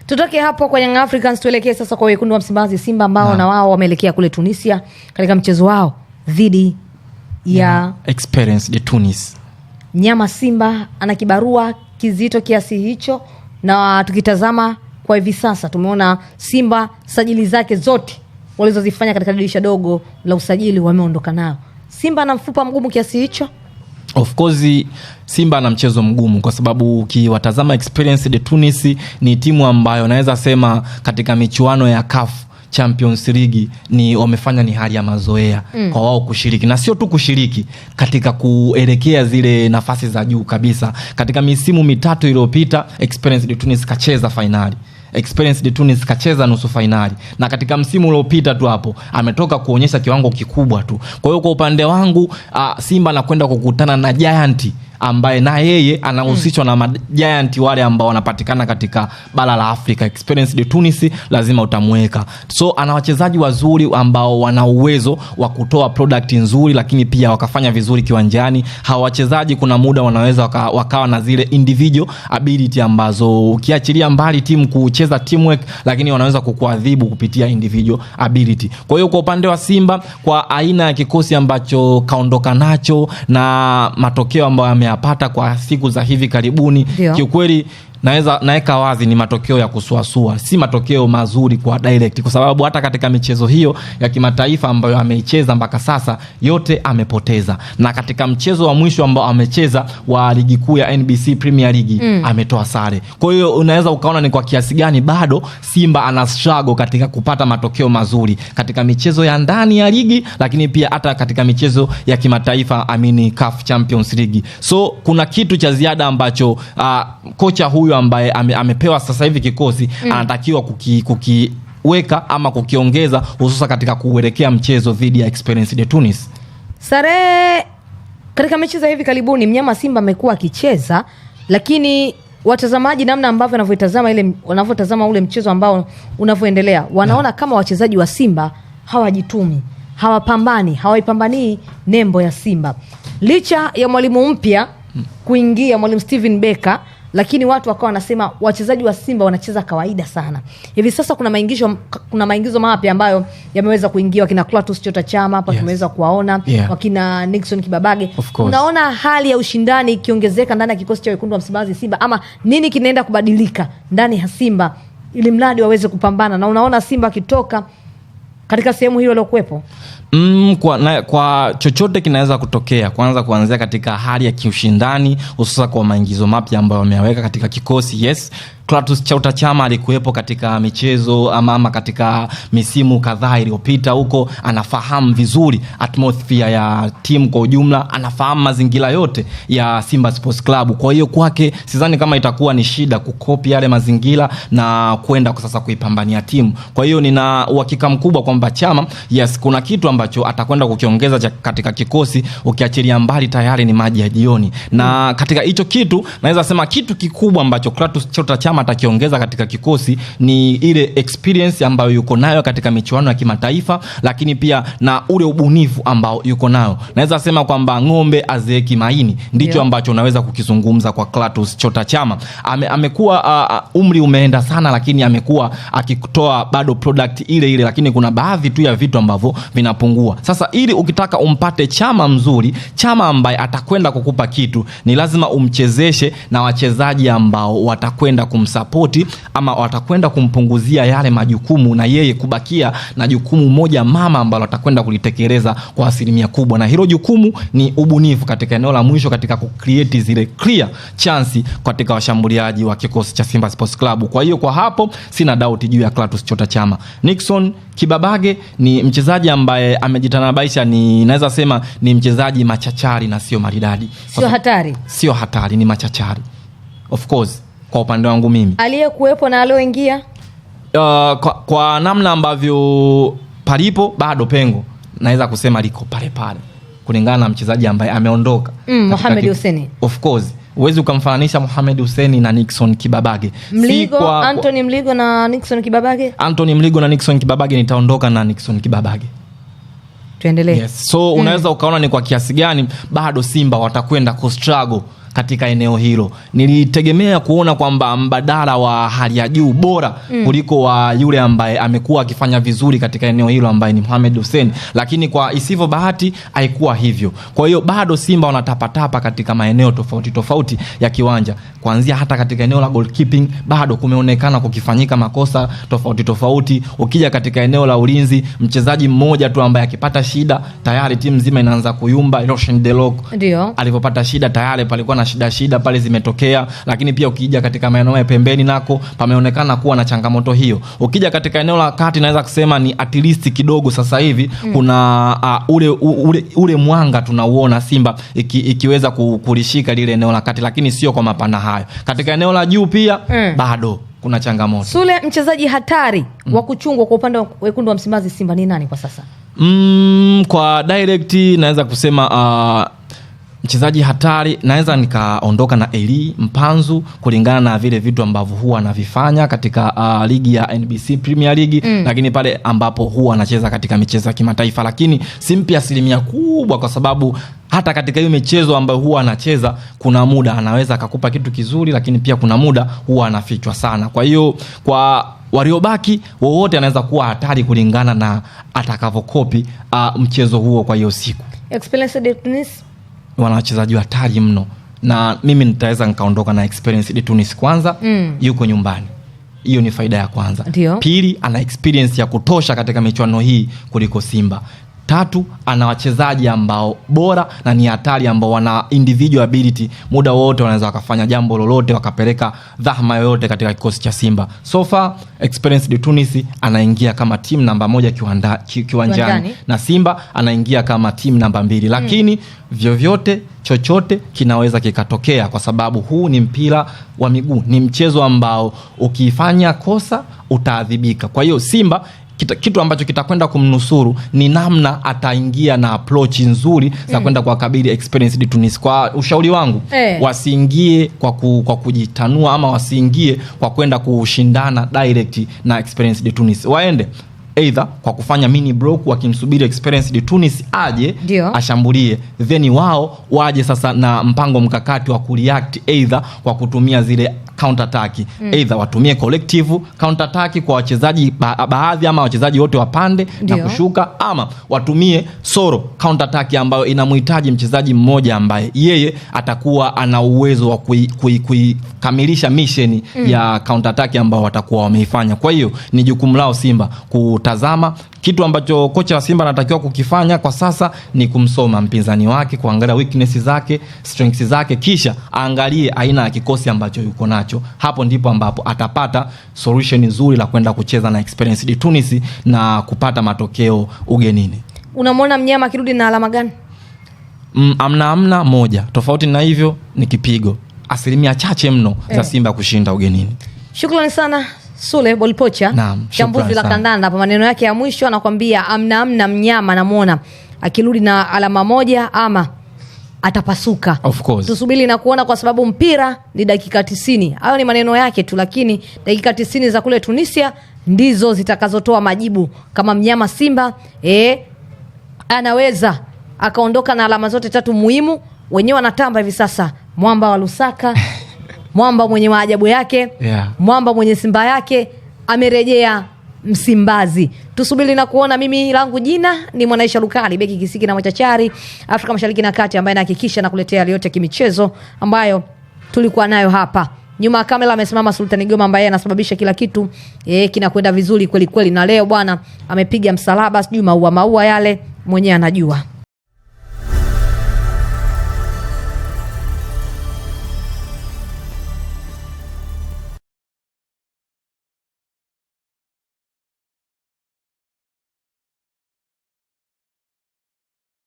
Tutoke hapo kwa Young Africans tuelekee sasa kwa wekundu wa Msimbazi Simba ambao na wao wameelekea kule Tunisia katika mchezo wao dhidi ya Experience de Tunis. Nyama Simba ana kibarua kizito kiasi hicho, na tukitazama kwa hivi sasa tumeona Simba sajili zake zote walizozifanya katika dirisha dogo la usajili wameondoka nao. Simba ana mfupa mgumu kiasi hicho? Of course Simba ana mchezo mgumu kwa sababu ukiwatazama Experience de Tunis ni timu ambayo naweza sema katika michuano ya CAF Champions League ni wamefanya ni hali ya mazoea kwa wao kushiriki, na sio tu kushiriki katika kuelekea zile nafasi za juu kabisa. Katika misimu mitatu iliyopita Experience de Tunis kacheza finali, Experience de Tunis kacheza nusu finali, na katika msimu uliopita tu hapo ametoka kuonyesha kiwango kikubwa tu. Kwa hiyo kwa upande wangu Simba anakwenda kukutana na Giant ambaye na yeye anahusishwa na Giant wale ambao wanapatikana katika bara la Afrika. Experience de Tunis lazima utamweka. So ana wachezaji wazuri ambao wana uwezo wa kutoa product nzuri, lakini pia wakafanya vizuri kiwanjani. Hawa wachezaji kuna muda wanaweza wakawa na zile individual ability ambazo ukiachilia mbali timu kucheza teamwork, lakini wanaweza kukuadhibu kupitia individual ability. Kwa hiyo kwa upande wa Simba, kwa aina ya kikosi ambacho kaondoka nacho na matokeo ambayo ameyapata kwa siku za hivi karibuni, kiukweli naeka wazi ni matokeo ya kusuasua, si matokeo mazuri kwa direct, kwa sababu hata katika michezo hiyo ya kimataifa ambayo ameicheza mpaka sasa yote amepoteza, na katika mchezo wa mwisho ambao amecheza wa ligi kuu ya NBC Premier League ametoa sare. Kwa hiyo unaweza ukaona ni kwa kiasi gani bado Simba ana struggle katika kupata matokeo mazuri katika michezo ya ndani ya ligi, lakini pia hata katika michezo ya kimataifa CAF Champions League. So kuna kitu cha ziada ambacho kocha huyu ambaye amepewa sasa hivi kikosi anatakiwa kukiweka ama kukiongeza, hususa katika kuelekea mchezo dhidi ya Experience de Tunis. Sare katika mechi za hivi karibuni mnyama Simba amekuwa akicheza, lakini watazamaji namna ambavyo wanavyotazama ule mchezo ambao unavyoendelea wanaona kama wachezaji wa Simba hawajitumi, hawapambani, hawaipambanii nembo ya Simba. Licha ya mwalimu mpya kuingia, mwalimu Steven Becker, lakini watu wakawa wanasema wachezaji wa Simba wanacheza kawaida sana. Hivi sasa kuna maingizo mapya ambayo yameweza kuingia, wakina Clatous Chota Chama hapa tumeweza kuwaona, wakina Nixon Kibabage. Unaona hali ya ushindani ikiongezeka ndani ya kikosi cha wekundu wa Msimbazi Simba, ama nini kinaenda kubadilika ndani ya Simba ili mradi waweze kupambana, na unaona Simba kitoka katika sehemu hiyo iliyokuepo? Kwa chochote kinaweza kutokea, kwanza kuanzia katika hali ya kiushindani, hususa kwa maingizo mapya ambayo wameyaweka katika kikosi. Yes, Clatous Chota Chama alikuwepo katika michezo ama katika misimu kadhaa iliyopita huko, anafahamu vizuri atmosphere ya timu kwa ujumla, anafahamu mazingira yote ya Simba Sports Club. Kwa hiyo kwake sidhani kama itakuwa ni shida kukopi yale mazingira na kwenda kwa sasa kuipambania timu. Kwa hiyo nina uhakika mkubwa kwamba Chama, yes, kuna kitu ambacho atakwenda kukiongeza katika kikosi, ukiachilia mbali tayari ni maji ya jioni. Na katika hicho kitu naweza sema kitu kikubwa ambacho Clatous Chota Chama atakiongeza katika kikosi ni ile experience ambayo yuko nayo katika michuano ya kimataifa, lakini pia na ule ubunifu ambao yuko nayo. Naweza sema kwamba ng'ombe azeeki maini, ndicho ambacho unaweza kukizungumza kwa Clatous Chota Chama. Amekuwa umri umeenda sana, lakini amekuwa akitoa bado product ile, lakini kuna baadhi tu ya vitu ambavyo vinapungua. Sasa ili ukitaka umpate Chama mzuri, Chama ambaye atakwenda kukupa kitu, ni lazima umchezeshe na wachezaji ambao watakwenda kumsapoti ama watakwenda kumpunguzia yale majukumu, na yeye kubakia na jukumu moja mama ambalo atakwenda kulitekeleza kwa asilimia kubwa, na hilo jukumu ni ubunifu katika eneo la mwisho, katika kucreate zile clear chance katika washambuliaji wa kikosi cha Simba Sports Club. Kwa hiyo kwa hapo sina doubt juu ya Clatous Chota Chama. Nixon Kibabage ni mchezaji ambaye amejitanabaisha, ni naweza sema ni mchezaji machachari na sio maridadi. Sio hatari, ni machachari. Of course kwa upande wangu mimi, aliyekuepo na alioingia kwa namna ambavyo palipo bado pengo, naweza kusema liko pale pale kulingana na mchezaji ambaye ameondoka. Mohamed Hussein, of course uwezi ukamfananisha Mohamed Hussein na Nixon Kibabage. Anthony Mligo na Nixon Kibabage. Anthony Mligo na Nixon Kibabage, nitaondoka na Nixon Kibabage. Tuendelee. Yes. So unaweza ukaona ni kwa kiasi gani bado Simba watakwenda ku struggle katika eneo hilo. Nilitegemea kuona kwamba mbadala wa hali ya juu bora kuliko wa yule ambaye amekuwa akifanya vizuri katika eneo hilo ambaye ni Mohamed Hussein, lakini kwa isivyo bahati haikuwa hivyo. Kwa hiyo bado Simba wanatapatapa katika maeneo tofauti tofauti ya kiwanja, kuanzia hata katika eneo la goalkeeping bado kumeonekana kukifanyika makosa tofauti tofauti. Ukija katika eneo la ulinzi, mchezaji mmoja tu ambaye akipata shida tayari timu nzima inaanza kuyumba. Roshan Delok ndio alipopata shida tayari palikuwa na shida pale zimetokea. Lakini pia ukija katika maeneo ya pembeni nako pameonekana kuwa na changamoto hiyo. Ukija katika eneo la kati naweza kusema ni at least kidogo sasa hivi kuna ule mwanga tunauona Simba ikiweza kulishika lile eneo la kati, lakini sio kwa mapana hayo. Katika eneo la juu pia bado kuna changamoto. Sule, mchezaji hatari wa kuchungwa kwa upande wa wekundu wa Msimbazi Simba ni nani kwa sasa? Kwa direct naweza kusema mchezaji hatari naweza nikaondoka na Eli Mpanzu kulingana na vile vitu ambavyo huwa anavifanya katika ligi ya NBC Premier League, lakini pale ambapo huwa anacheza katika michezo ya kimataifa. Lakini simpi asilimia kubwa kwa sababu hata katika hiyo michezo ambayo huwa anacheza kuna muda anaweza akakupa kitu kizuri, lakini pia kuna muda huwa anafichwa sana. Kwa hiyo kwa waliobaki wowote anaweza kuwa hatari kulingana na atakavokopi mchezo huo kwa hiyo siku. Experience de Tunis wana wachezaji hatari mno, na mimi nitaweza nikaondoka na Experience de Tunis kwanza. Yuko nyumbani, hiyo ni faida ya kwanza. Dio. Pili, ana experience ya kutosha katika michuano hii kuliko Simba. Tatu, ana wachezaji ambao bora na ni hatari ambao wana individual ability, muda wote wanaweza wakafanya jambo lolote wakapeleka dhahma yoyote katika kikosi cha Simba. So far Experience de Tunis anaingia kama timu namba 1 kiwanjani na Simba anaingia kama timu namba 2, lakini vyovyote chochote kinaweza kikatokea kwa sababu huu ni mpira wa miguu, ni mchezo ambao ukifanya kosa utaadhibika. Kwa hiyo Simba kitu ambacho kitakwenda kumnusuru ni namna ataingia na approach nzuri za kwenda kuwakabili Experience de Tunis. Kwa ushauri wangu wasiingie kwa kujitanua ama wasiingie kwa kwenda kushindana direct na Experience de Tunis. Waende either kwa kufanya mini block wakimsubiri Experience de Tunis aje ashambulie, then wao waje sasa na mpango mkakati wa kureact either kwa kutumia zile counter attack, either watumie collective counter attack kwa wachezaji baadhi ama wachezaji wote wapande na kushuka, ama watumie solo counter attack ambayo inamhitaji mchezaji mmoja ambaye yeye atakuwa ana uwezo wa kuikamilisha mission ya counter attack ambao watakuwa wameifanya. Kwa hiyo ni jukumu lao Simba kutazama. Kitu ambacho kocha wa Simba anatakiwa kukifanya kwa sasa ni kumsoma mpinzani wake, kuangalia weakness zake, strengths zake, kisha aangalie aina ya kikosi ambacho yuko nacho. Hapo ndipo ambapo atapata solution nzuri la kwenda kucheza na Experience de Tunis na kupata matokeo ugenini. Unamwona mnyama akirudi na alama gani? Amna moja. Tofauti na hivyo ni kipigo. Asilimia chache mno za Simba kushinda ugenini. Shukrani sana Sule Bolipocha, chambuzi la kandanda. Hapa maneno yake ya mwisho anakuambia amna mnyama namuona akirudi na alama moja ama atapasuka. Of course. Tusubiri na kuona kwa sababu mpira ni dakika 90. Hayo ni maneno yake tu, lakini dakika 90 za kule Tunisia ndizo zitakazotoa majibu kama mnyama Simba anaweza akaondoka na alama zote 3 muhimu. Wenyewe wanatamba hivi sasa mwamba wa Lusaka mwamba mwenye maajabu yake, mwamba mwenye Simba yake amerejea Msimbazi. Tusubiri na kuona. Mimi langu jina ni Mwanaisha Lukali, beki kisiki na machachari Afrika Mashariki na Kati, ambaye anahakikisha na kuletea yote kimichezo ambayo tulikuwa nayo hapa. Nyuma kamera amesimama Sultani Goma, ambaye anasababisha kila kitu kinakwenda vizuri kweli kweli, na leo bwana amepiga msalaba, sijui maua yale mwenyewe anajua.